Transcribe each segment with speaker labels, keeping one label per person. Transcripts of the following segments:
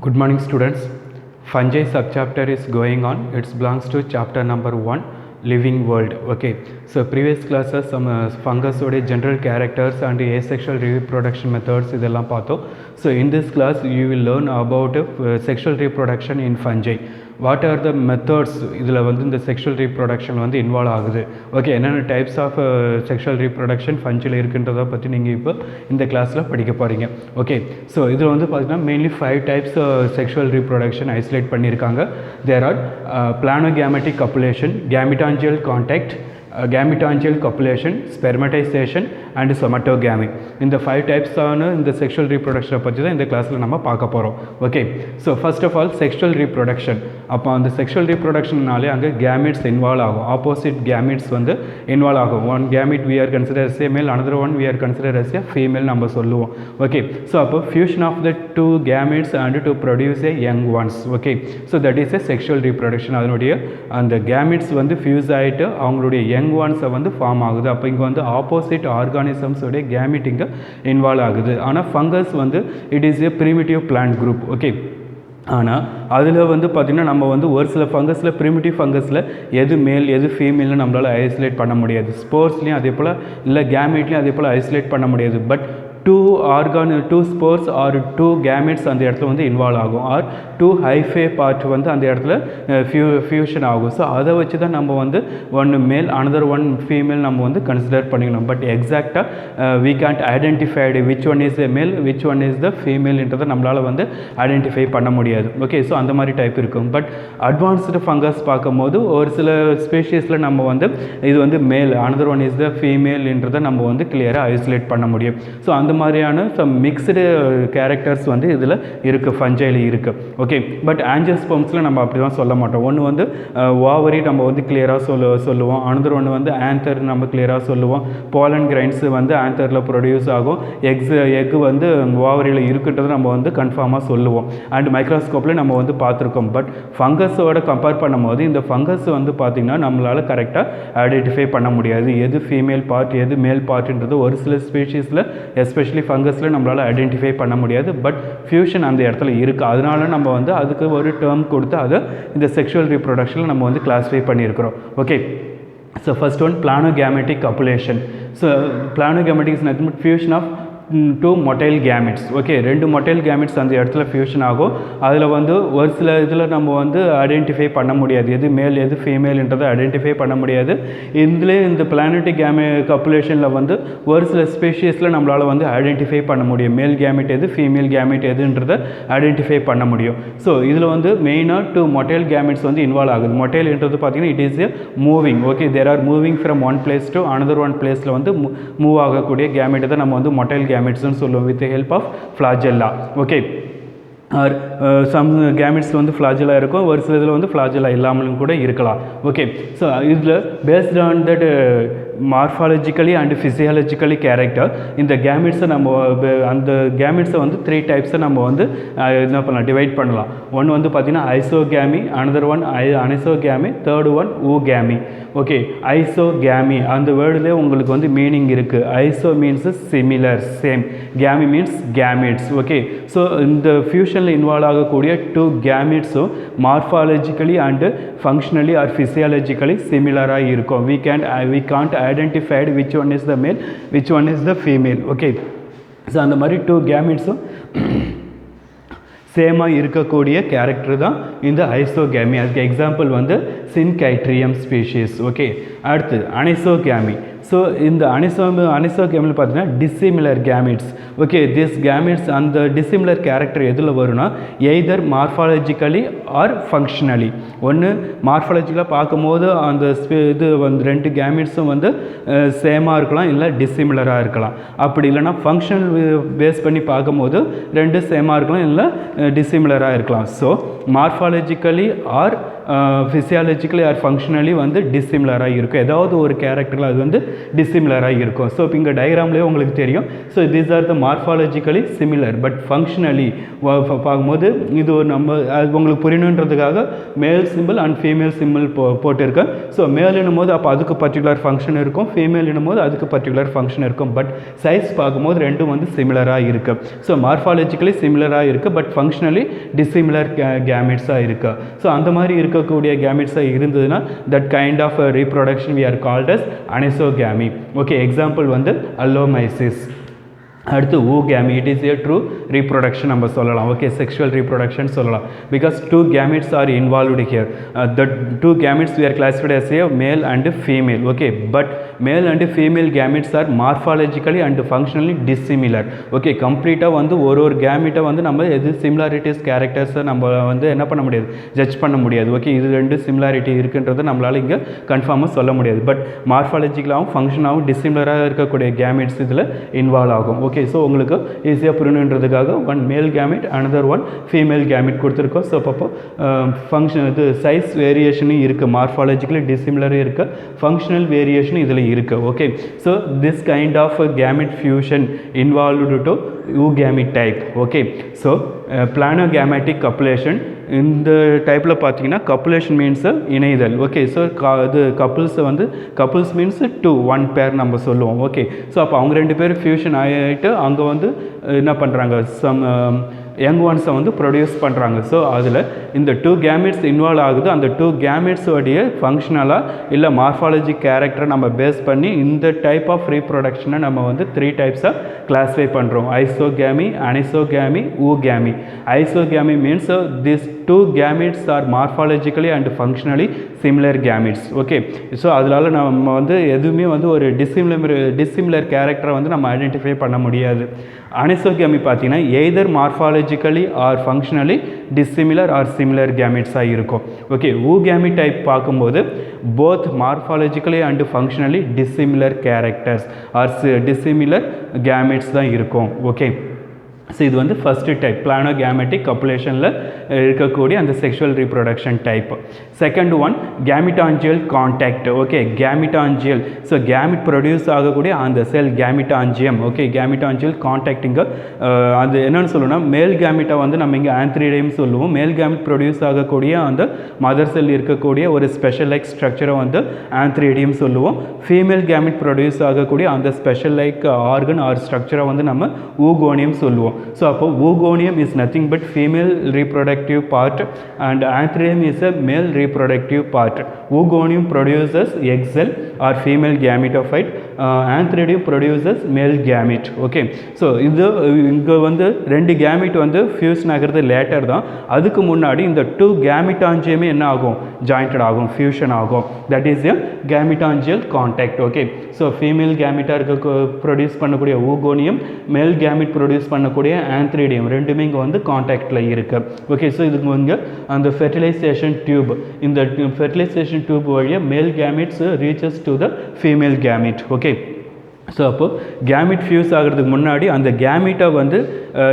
Speaker 1: Good morning students. Fungi subchapter is going on. It belongs to chapter number 1, living world. Okay, so previous classes some fungus oda general characters and asexual reproduction methods idella paatho. So in this class you will learn about sexual reproduction in fungi. What are the methods இதில் வந்து இந்த sexual reproduction வந்து involve ஆகுது, okay, என்னென்ன types of sexual reproduction ஃபஞ்சில் இருக்குன்றதை பற்றி நீங்கள் இப்போ இந்த கிளாஸில் படிக்க போகிறீங்க. ஓகே, ஸோ இதில் வந்து பார்த்தீங்கன்னா mainly 5 types sexual reproduction isolate பண்ணியிருக்காங்க. There are planogametic copulation, gametangial contact, gametangial copulation, spermatization and somatogamy. இந்த 5 டைப்ஸ் ஆன இந்த செக்ஷுவல் ரீப்ரொடக்ஷனை பற்றி தான் இந்த கிளாஸில் நம்ம பார்க்க போகிறோம். Okay, so first of all sexual reproduction. அப்போ அந்த செக்ஷுவல் ரீப்ரொடக்ஷன்னாலே அங்கே கேமிட்ஸ் இன்வால்வ் ஆகும், ஆப்போசிட் கேமிட்ஸ் வந்து இன்வால்வ் ஆகும். One gamete we are considered as a male, another one we are considered as a female நம்ம சொல்லுவோம். ஓகே, ஸோ அப்போ fusion of the 2 gametes and to produce a young ones. Okay, so that is a sexual reproduction. அதனுடைய அந்த gametes வந்து fuse ஆகிட்டு அவங்களுடைய young ஒன்ஸை வந்து form ஆகுது. அப்போ இங்கே வந்து ஆப்போசிட் ஆர்கானிசம்ஸோடைய கேமிட் இங்கே இன்வால்வ் ஆகுது. ஆனால் ஃபங்கஸ் வந்து it is A primitive plant group. Okay, ஆனால் அதில் வந்து பார்த்திங்கன்னா நம்ம வந்து ஒரு சில ஃபங்கஸில் ப்ரிமிட்டிவ் ஃபங்கஸில் எது மேல் எது ஃபீமேல்னு நம்மளால் ஐசோலேட் பண்ண முடியாது. ஸ்போர்ட்ஸ்லேயும் அதே போல் இல்லை கேமிட்லேயும் அதே போல் ஐசோலேட் பண்ண முடியாது. பட் 2 ஸ்போர்ஸ் ஆர் 2 கேமிட்ஸ் அந்த இடத்துல வந்து இன்வால்வ் ஆகும், ஆர் 2 ஹைஃபே பார்ட் வந்து அந்த இடத்துல ஃபியூஷன் ஆகும். ஸோ அதை வச்சு தான் நம்ம வந்து ஒன்று மேல் அனதர் ஒன் ஃபீமேல் நம்ம வந்து கன்சிடர் பண்ணிக்கணும். பட் எக்ஸாக்டாக we can't identified which one is the male which one is the ஃபீமேல்ன்றதை நம்மளால் வந்து ஐடென்டிஃபை பண்ண முடியாது. ஓகே, ஸோ அந்த மாதிரி டைப் இருக்கும். பட் அட்வான்ஸ்டு ஃபங்கஸ் பார்க்கும்போது ஒரு சில ஸ்பீஷீஸில் நம்ம வந்து இது வந்து மேல் அனதர் ஒன் இஸ் த ஃபீமேல்ன்றதை நம்ம வந்து கிளியராக ஐசோலேட் பண்ண முடியும். ஸோ அந்த மாதிரியான சம் மிக்ஸ்டு கேரக்டர்ஸ் வந்து இதில் இருக்குது, ஃபஞ்சையில் இருக்குது. ஓகே, பட் ஆஞ்சியோஸ்பெர்ம்ஸில் நம்ம அப்படி தான் சொல்ல மாட்டோம். ஒன்று வந்து ஓவரி நம்ம வந்து கிளியராக சொல்லுவோம், அனதர் ஒன்று வந்து ஆந்தர் நம்ம கிளியராக சொல்லுவோம். போலன் கிரைன்ஸ் வந்து ஆந்தரில் ப்ரொடியூஸ் ஆகும், எக்கு வந்து ஓவரியில் இருக்குன்றது நம்ம வந்து கன்ஃபார்மாக சொல்லுவோம். அண்ட் மைக்ரோஸ்கோப்பில் நம்ம வந்து பார்த்துருக்கோம். பட் ஃபங்கஸோட கம்பேர் பண்ணும்போது இந்த ஃபங்கஸ் வந்து பார்த்திங்கன்னா நம்மளால் கரெக்டாக ஐடென்டிஃபை பண்ண முடியாது எது ஃபீமேல் பார்ட் எது மேல் பார்ட்ன்றது. ஒரு சில ஸ்பீஷீஸில் எஸ்பெஷலி ஃபங்கஸில் நம்மளால் ஐடென்டிஃபை பண்ண முடியாது. பட் ஃபியூஷன் அந்த இடத்துல இருக்குது. அதனால நம்ம வந்து அதுக்கு ஒரு டேர்ம் கொடுத்து அதை இந்த செக்ஷுவல் ரீப்ரொடக்ஷனில் நம்ம வந்து கிளாஸிஃபை பண்ணியிருக்கிறோம். Okay, so first one planogametic copulation. So planogametic is nothing but fusion of 2 motile gametes. Okay, 2 motile gametes அந்த இடத்துல ஃபியூஷன் ஆகும். அதில் வந்து ஒரு சில இதில் நம்ம வந்து ஐடென்டிஃபை பண்ண முடியாது எது மேல் எது ஃபீமேல்ன்றதை ஐடென்டிஃபை பண்ண முடியாது. இதில் இந்த பிளானட்டிக் கப்புலேஷனில் வந்து ஒரு சில ஸ்பீஷீஸில் நம்மளால் வந்து ஐடென்டிஃபை பண்ண முடியும் மேல் கேமிட் எது ஃபீமேல் கேமிட் எதுன்றதை ஐடென்டிஃபை பண்ண முடியும். ஸோ இதில் வந்து மெயினாக 2 மொட்டைல் கேமிட்ஸ் வந்து இன்வால்வ் ஆகுது. மொட்டைல்ன்றது பார்த்தீங்கன்னா it is a moving. Okay, there are moving from one place to another one பிளேஸில் வந்து மூவ் ஆகக்கூடிய கேமிட்டை தான் நம்ம வந்து மொட்டைல் கேமிட்ஸ்னு சொல்லுவோம் with help of flagella. Okay, or some கேமிட்ஸில் வந்து ஃப்ளாஜெல்லா இருக்கும், ஒரு சில இதில் வந்து ஃப்ளாஜெல்லா இல்லாமலும் கூட இருக்கலாம். ஓகே, ஸோ இதில் based on that morphologically and physiologically character இந்த கேமிட்ஸை நம்ம அந்த கேமிட்ஸை வந்து 3 டைப்ஸை நம்ம வந்து என்ன பண்ணலாம் டிவைட் பண்ணலாம். ஒன்று வந்து பார்த்திங்கன்னா isogamy, another one anisogamy, third one oogamy. Okay, isogamy அந்த வேர்டுலேயே உங்களுக்கு வந்து மீனிங் இருக்குது. Iso means similar same, gamy means gametes. Okay, so இந்த ஃபியூஷனில் இன்வால்வ் ஆகக்கூடிய 2 கேமிட்ஸும் morphologically and functionally or physiologically சிமிலராக இருக்கும். we can't identified which one is the male which one is the female. Okay, so அந்த மாதிரி 2 கேமிட்ஸும் சேமாக இருக்கக்கூடிய கேரக்டர் தான் இந்த ஐசோகேமி. அதுக்கு எக்ஸாம்பிள் வந்து சின்கைட்ரியம் ஸ்பீஷீஸ். ஓகே, அடுத்து அனைசோகேமி. ஸோ இந்த அனைசோகேமில் பார்த்தீங்கன்னா dissimilar gametes. Okay, this gametes அந்த டிசிமிலர் கேரக்டர் எதில் வரும்னா எய்தர் மார்ஃபாலஜிக்கலி ஆர் ஃபங்க்ஷனலி. ஒன்று மார்ஃபாலஜிக்கலாக பார்க்கும்போது அந்த இது வந்து 2 கேமிட்ஸும் வந்து சேமாக இருக்கலாம், இல்லை டிசிமிலராக இருக்கலாம். அப்படி இல்லைனா ஃபங்க்ஷனல் பேஸ் பண்ணி பார்க்கும்போது 2 சேமாக இருக்கலாம், இல்லை டிசிமிலராக இருக்கலாம். So morphologically or physiologically or functionally வந்து டிஸ்சிமிலராக இருக்கும். ஏதாவது ஒரு கேரக்டரில் அது வந்து டிஸ்சிமிலராக இருக்கும். ஸோ இப்போ இங்கே டயக்ராம்லேயே உங்களுக்கு தெரியும். So these are the morphologically similar but functionally பார்க்கும்போது இது ஒரு நம்ம உங்களுக்கு புரியணுன்றதுக்காக மேல் சிம்பிள் அண்ட் ஃபீமேல் சிம்பிள் போட்டிருக்கேன். ஸோ மேல் என்னும்போது அப்போ அதுக்கு பர்டிகுலர் ஃபங்க்ஷன் இருக்கும், ஃபீமேல் என்னும்போது அதுக்கு பர்டிகுலர் ஃபங்க்ஷன் இருக்கும். பட் சைஸ் பார்க்கும்போது ரெண்டும் வந்து சிமிலராக இருக்குது. ஸோ மார்ஃபாலஜிக்கலி சிமிலராக இருக்குது பட் ஃபங்க்ஷனலி டிஸ்சிமிலர் கேமெட்ஸாக இருக்குது. ஸோ அந்த மாதிரி இருக்கக்கூடிய கேமெட்ஸாக இருந்ததுன்னா that kind of reproduction we are called as anisogamy. Okay, example வந்து அல்லோமைசிஸ். அடுத்து oogamete, it is a true reproduction நம்ம சொல்லலாம். ஓகே, செக்ஷுவல் ரீப்ரொடக்ஷன் சொல்லலாம் because 2 gametes are involved here. The 2 gametes we are classified as a male and female. Okay, but male and female gametes are morphologically and functionally dissimilar. Okay, கம்ப்ளீட்டாக வந்து ஒரு கேமெட்டை வந்து நம்ம எது similarities கேரக்டர்ஸை நம்ம வந்து என்ன பண்ண முடியாது, ஜட்ஜ் பண்ண முடியாது. ஓகே, இது ரெண்டு சிமிலாரிட்டி இருக்குன்றதை நம்மளால் இங்கே கன்ஃபார்மாக சொல்ல முடியாது. பட் மார்ஃபாலஜிக்கலாகவும் ஃபங்க்ஷனாகவும் டிஸ்சிமிலராக இருக்கக்கூடிய கேமெட்ஸ் இதில் இன்வால்வ் ஆகும். ஓகே, ஸோ உங்களுக்கு ஈஸியாக புரியணுன்றதுக்காக one male gamete another one female gamete கொடுத்துருக்கோம். ஸோ அப்போ ஃபங்க்ஷன் இது சைஸ் வேரியேஷனும் இருக்குது, மார்ஃபாலஜிக்கலி டிஸ்சிமிலரும் இருக்குது, ஃபங்க்ஷனல் வேரியேஷனும் இதில் இருக்குது. Okay, so this kind of gamete fusion involved to oogamete type. Okay, so planogametic copulation இந்த டைப்பில் பார்த்தீங்கன்னா கப்புலேஷன் மீன்ஸ் இணைதல். ஓகே, ஸோ இது கப்புள்ஸை வந்து கப்புள்ஸ் மீன்ஸ் 2 1 பேர் நம்ம சொல்லுவோம். ஓகே, ஸோ அப்போ அவங்க 2 பேர் ஃபியூஷன் ஆகிட்டு அங்கே வந்து என்ன பண்ணுறாங்க, சம் யங் ஒன்ஸை வந்து ப்ரொடியூஸ் பண்ணுறாங்க. ஸோ அதில் இந்த 2 கேமெட்ஸ் இன்வால்வ் ஆகுது. அந்த 2 கேமெட்ஸோடைய ஃபங்க்ஷனலாக இல்லை மார்ஃபாலஜி கேரக்டரை நம்ம பேஸ் பண்ணி இந்த டைப் ஆஃப் ரீப்ரொடக்ஷனை நம்ம வந்து 3 டைப்ஸாக கிளாஸிஃபை பண்ணுறோம். Isogamy, anisogamy, oogamete. Isogamy means this 2 gametes are morphologically and functionally similar gametes. Okay, so அதனால நம்ம வந்து எதுவுமே வந்து ஒரு டிஸ்சிமிலர் கேரக்டரை வந்து நம்ம ஐடென்டிஃபை பண்ண முடியாது. அனிசோகேமி பார்த்தீங்கன்னா either morphologically or functionally dissimilar or similar கேமெட்ஸாக இருக்கும். ஓகே, oogamete டைப் பார்க்கும்போது both morphologically and functionally dissimilar characters or dissimilar gametes தான் இருக்கும். ஓகே, ஸோ இது வந்து ஃபஸ்ட்டு டைப் பிளானோகேமெட்டிக் கப்புலேஷனில் இருக்கக்கூடிய அந்த sexual reproduction type. Second one gametangial contact. Okay, gametangial, so gamete produce ஆகக்கூடிய அந்த செல் கேமிட்டான்ஜியம். ஓகே, கேமிட்டான்ஜியல் கான்டாக்டிங்க அது என்னென்னு சொல்லணும்னா மேல் கேமிட்டை வந்து நம்ம இங்கே ஆந்த்ரிடியம் சொல்லுவோம். மேல் கேமிட் ப்ரொடியூஸ் ஆகக்கூடிய அந்த மதர் செல் இருக்கக்கூடிய ஒரு ஸ்பெஷல் லைக் ஸ்ட்ரக்சரை வந்து ஆந்த்ரிடியம் சொல்லுவோம். ஃபீமேல் கேமிட் ப்ரொடியூஸ் ஆகக்கூடிய அந்த ஸ்பெஷல் லைக் ஆர்கன் ஆர் ஸ்ட்ரக்சரை வந்து நம்ம oogoனியம் சொல்லுவோம். So அப்போ oogoனியம் is nothing but female reproductive part and antheridium is a male reproductive part. Oogoனியம் produces egg cell or female gametophyte, antheridium produces male gamete. Okay, so இது இங்கே வந்து 2 கேமெட் வந்து fusion ஆகிறது லேட்டர் தான். அதுக்கு முன்னாடி இந்த 2 கேமிட்டான்ஜியமே என்ன ஆகும், ஜாயிண்டட் ஆகும், ஃபியூஷன் ஆகும். That is a gametangial contact. Okay, so female கேமிட்டாக இருக்க ப்ரொடியூஸ் பண்ணக்கூடிய oogoனியம், மேல் கேமிட் ப்ரொடியூஸ் பண்ணக்கூடிய ஆந்த்ரிடியம் ரெண்டுமே இங்கே வந்து கான்டாக்டில் இருக்குது. ஓகே, ஸோ இதுக்கு இங்கே அந்த ஃபெர்டிலைசேஷன் டியூப், இந்த ஃபெர்டிலைசேஷன் டியூப் வழியாக மேல் gametes reaches to the female gamete. Okay, so அப்போது கேமெட் ஃபியூஸ் ஆகிறதுக்கு முன்னாடி அந்த கேமெட்டை வந்து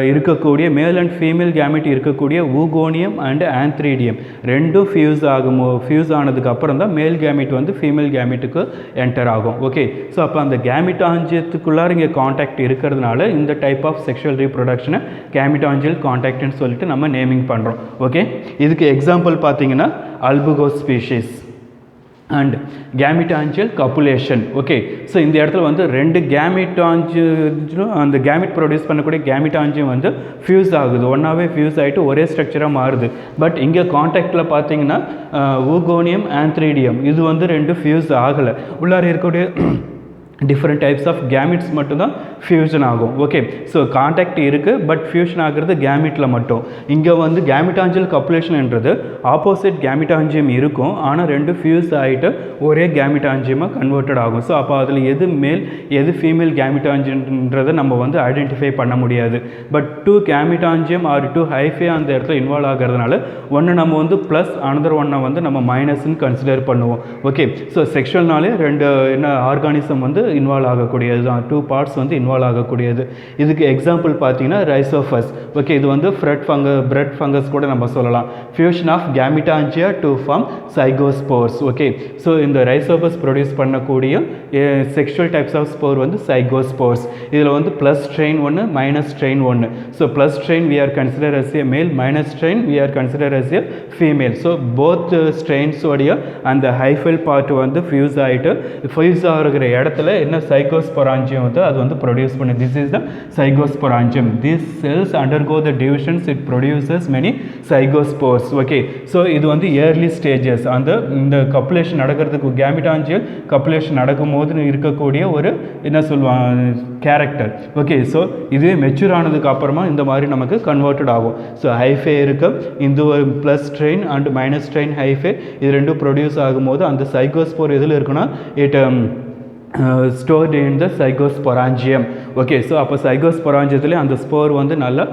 Speaker 1: இருக்கக்கூடிய மேல் அண்ட் ஃபீமேல் கேமெட் இருக்கக்கூடிய oogoனியம் அண்ட் ஆந்த்ரிடியம் ரெண்டும் ஃபியூஸ் ஆனதுக்கு அப்புறம் தான் மேல் கேமெட் வந்து ஃபீமேல் கேமெட்டுக்கு என்டர் ஆகும். ஓகே, ஸோ அப்போ அந்த கேமிட்டான்ஜியத்துக்குள்ளார இங்கே கான்டாக்ட் இருக்கிறதுனால இந்த டைப் ஆஃப் செக்ஷுவல் ரீப்ரொடக்ஷனை கேமிட்டான்ஜியல் கான்டாக்ட்னு சொல்லிட்டு நம்ம நேமிங் பண்ணுறோம். ஓகே, இதுக்கு எக்ஸாம்பிள் பார்த்தீங்கன்னா Albugo species and gametangial copulation. Okay, so இந்த இடத்துல வந்து 2 கேமிட்டான்ஜியும் அந்த கேமிட் ப்ரொடியூஸ் பண்ணக்கூடிய கேமிட்டான்ஜியம் வந்து ஃபியூஸ் ஆகுது, ஒன்றாவே ஃபியூஸ் ஆகிட்டு ஒரே ஸ்ட்ரக்சராக மாறுது. பட் இங்கே கான்டாக்டில் பார்த்தீங்கன்னா oogoனியம், ஆந்த்ரிடியம் இது வந்து 2 ஃபியூஸ் ஆகலை. உள்ளார இருக்கக்கூடிய டிஃப்ரெண்ட் டைப்ஸ் ஆஃப் கேமிட்ஸ் மட்டும்தான் ஃபியூஷன் ஆகும். ஓகே, ஸோ கான்டாக்ட் இருக்குது பட் ஃபியூஷன் ஆகிறது கேமிட்டில் மட்டும். இங்கே வந்து கேமிட்டான்ஜியல் கப்புலேஷன்ன்றது ஆப்போசிட் கேமிட்டான்ஜியம் இருக்கும், ஆனால் 2 ஃபியூஸ் ஆகிட்டு ஒரே கேமிட்டாஞ்சியமாக கன்வெர்ட்டட் ஆகும். ஸோ அப்போ அதில் எது மேல் எது ஃபீமேல் கேமிட்டாஞ்சியன்றதை நம்ம வந்து ஐடென்டிஃபை பண்ண முடியாது. பட் 2 கேமிட்டாஞ்சியம் ஆர் 2 ஹைஃபே அந்த இடத்துல இன்வால்வ் ஆகிறதுனால ஒன்று நம்ம வந்து ப்ளஸ் அனதர் ஒன்னை வந்து நம்ம மைனஸ்ன்னு கன்சிடர் பண்ணுவோம். ஓகே, ஸோ செக்ஷுவல்னாலே 2 ஆர்கானிசம் வந்து இன்வால்வ் ஆகக்கூடியது தான், 2 பார்ட்ஸ் வந்து இன்வால்வ் ஆகக்கூடியது. இதுக்கு எக்ஸாம்பிள் பார்த்தீங்கன்னா ரைசோஃபஸ். ஓகே, இது வந்து பிரெட் ஃபங்கஸ் கூட நம்ம சொல்லலாம். Fusion of gametangia to form zygospores. Okay, so இந்த ரைசோஃபஸ் ப்ரொடியூஸ் பண்ணக்கூடிய செக்ஷுவல் டைப்ஸ் ஆஃப் ஸ்போர் வந்து சைகோஸ்போர்ஸ். இதில் வந்து ப்ளஸ் ஸ்ட்ரெயின் ஒன்று, மைனஸ் ஸ்ட்ரெயின் ஒன்று. So plus strain we are considered as a male, minus strain we are considered as a female. So both strains உடைய அந்த hyphal part வந்து fuse ஆகிட்டு fuse ஆகிற இடத்துல என்ன சைகோஸ்பொராஞ்சியம் வந்து அது வந்து ப்ரொடியூஸ் பண்ணு. This is the zygosporangium. These cells undergo the divisions, it produces many zygospores. Okay, so இது வந்து ஏர்லி ஸ்டேஜஸ். இந்த கப்புலேஷன் நடக்கிறதுக்கு கேமிட்டாஞ்சியல் கப்புலேஷன் நடக்கும் போது இருக்கக்கூடிய ஒரு என்ன சொல்லுவாங்க கேரக்டர். ஓகே, ஸோ இதுவே மெச்சூர் ஆனதுக்கு அப்புறமா இந்த மாதிரி நமக்கு கன்வெர்ட்டட் ஆகும். ஸோ ஹைஃபே இருக்கு, இந்த plus strain and minus strain hyphae இது ரெண்டும் ப்ரொடியூஸ் ஆகும்போது அந்த சைகோஸ்போர் எதில் இருக்குன்னா it stored in the zygosporangium. Okay, so அப்போ சைகோஸ்பொராஞ்சியத்தில் அந்த ஸ்போர் வந்து நல்லா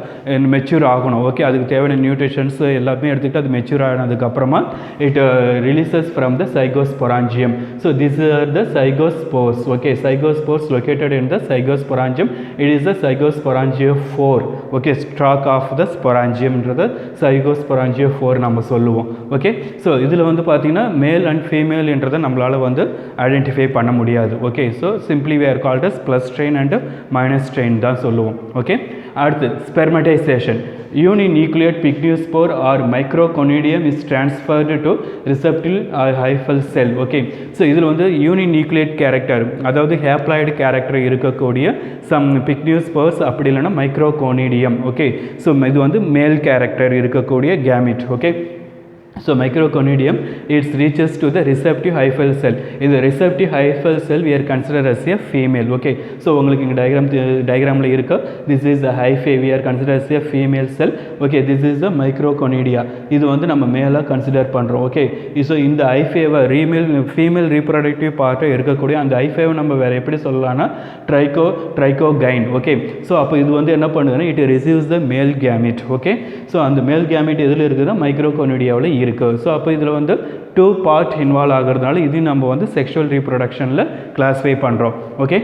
Speaker 1: மெச்சூர் ஆகணும். ஓகே, அதுக்கு தேவையான நியூட்ரிஷன்ஸ் எல்லாமே எடுத்துக்கிட்டு அது மெச்சூர் ஆனதுக்கப்புறமா it releases from the zygosporangium. So this are the zygospores. Okay, zygospores located in the zygosporangium. It is the zygosporangium 4. Okay, struck of the ஸ்பொராஞ்சியம்ன்றது சைகோஸ்பொராஞ்சியம் 4 நம்ம சொல்லுவோம். ஓகே, ஸோ இதில் வந்து பார்த்திங்கன்னா மேல் அண்ட் ஃபீமேல்ன்றதை நம்மளால் வந்து ஐடென்டிஃபை பண்ண முடியாது. Okay, so simply we are called as plus strain and minus strain தான் சொல்லுவோம். ஓகே, அடுத்து ஸ்பெர்மடைசேஷன். Uninucleate pycnospore or microconidium is transferred to receptive hyphal cell. Okay, so இதில் வந்து யூனிநியூக்ளியேட் கேரக்டர், அதாவது ஹேப்ளாய்டு கேரக்டர் இருக்கக்கூடிய சம் பிக்னியோஸ்போர்ஸ், அப்படி இல்லைன்னா மைக்ரோகோனிடியம். ஓகே, ஸோ இது வந்து மேல் கேரக்டர் இருக்கக்கூடிய gamete. Okay, so microconidium it reaches to the receptive hyphal cell. In the receptive hyphal cell we are considered as a female. Okay, so உங்களுக்கு இங்க diagramல இருக்கு, this is the hyphae, we are considered as a female cell. Okay, this is the microconidia, இது வந்து நம்ம மேலா consider பண்றோம். Okay, so இந்த hyphae female reproductive part இருக்கக்கூடிய அந்த hyphae நம்ம வேற எப்படி சொல்லலாம்னா trichogyne. ஓகே, so அப்போ இது வந்து என்ன பண்ணுதுன்னா it receives the male gamete. Okay, so அந்த male gamete எதில் இருக்குதுன்னா மைக்ரோகோனிடியாவில் இருக்கு. ஸோ அப்போ இதில் வந்து 2 பார்ட் இன்வால்வ் ஆகிறதுனால இது நம்ம வந்து செக்ஷுவல் ரீப்ரொடக்ஷனில் கிளாஸிஃபை பண்ணுறோம். ஓகே,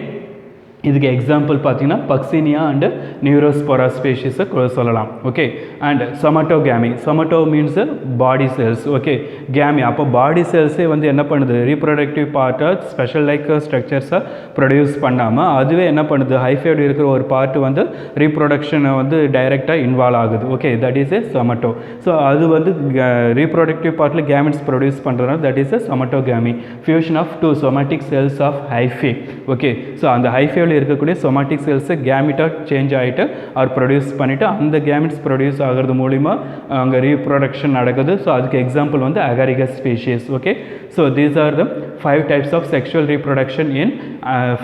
Speaker 1: இதுக்கு எக்ஸாம்பிள் பார்த்தீங்கன்னா பக்சினியா அண்ட் நியூரோஸ்போரா ஸ்பீஷீஸை சொல்லலாம். Okay, and somatogamy. Somato means body cells. Okay, gamy அப்போ பாடி செல்ஸே வந்து என்ன பண்ணுது, ரீப்ரொடக்டிவ் பார்ட்டை ஸ்பெஷல் லைக் ஸ்ட்ரக்சர்ஸை ப்ரொடியூஸ் பண்ணாமல் அதுவே என்ன பண்ணுது, ஹைஃபைடு இருக்கிற ஒரு பார்ட் வந்து ரீப்ரொடக்ஷனை வந்து டைரெக்டாக இன்வால்வ் ஆகுது. Okay, that is a somato. So அது வந்து ரீப்ரொடக்டிவ் பார்ட்டில் கேமிட்ஸ் ப்ரொடியூஸ் பண்ணுறதுனால that is a somatogamy. Fusion of 2 somatic cells of hyphae. Okay, so அந்த ஹைஃபைவில் இருக்கக்கூடிய somatic cells கேமிட்டாக சேஞ்ச் ஆகிட்டு அவர் ப்ரொடியூஸ் பண்ணிவிட்டு அந்த கேமிட்ஸ் ப்ரொடியூஸ் ஆகிறது மூலிமா அங்கே ரீப்ரொடக்ஷன் நடக்குது. ஸோ அதுக்கு எக்ஸாம்பிள் வந்து Agaricus species. Okay, so these are the 5 types of sexual reproduction in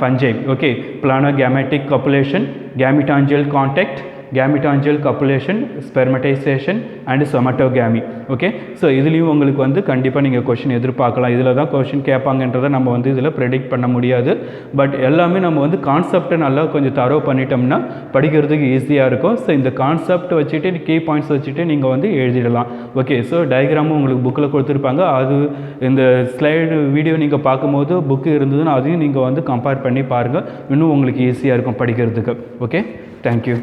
Speaker 1: fungi. Okay, planogametic copulation, gametangial contact, gametangial copulation, spermatization and somatogamy. Okay, so இதுலேயும் உங்களுக்கு வந்து கண்டிப்பாக நீங்கள் கொஷின் எதிர்பார்க்கலாம். இதில் தான் கொஷின் கேட்பாங்கன்றதை நம்ம வந்து இதில் ப்ரெடிக்ட் பண்ண முடியாது. பட் எல்லாமே நம்ம வந்து கான்செப்டை நல்லா கொஞ்சம் தரோ பண்ணிட்டோம்னா படிக்கிறதுக்கு ஈஸியாக இருக்கும். ஸோ இந்த கான்செப்ட் வச்சுட்டு கீ பாயிண்ட்ஸ் வச்சுட்டு நீங்கள் வந்து எழுதிடலாம். ஓகே, ஸோ டயக்ராமும் உங்களுக்கு புக்கில் கொடுத்துருப்பாங்க. அது இந்த ஸ்லைடு வீடியோ நீங்கள் பார்க்கும்போது புக்கு இருந்ததுன்னா அதையும் நீங்கள் வந்து கம்பேர் பண்ணி பாருங்கள். இன்னும் உங்களுக்கு ஈஸியாக இருக்கும் படிக்கிறதுக்கு. Okay, thank you.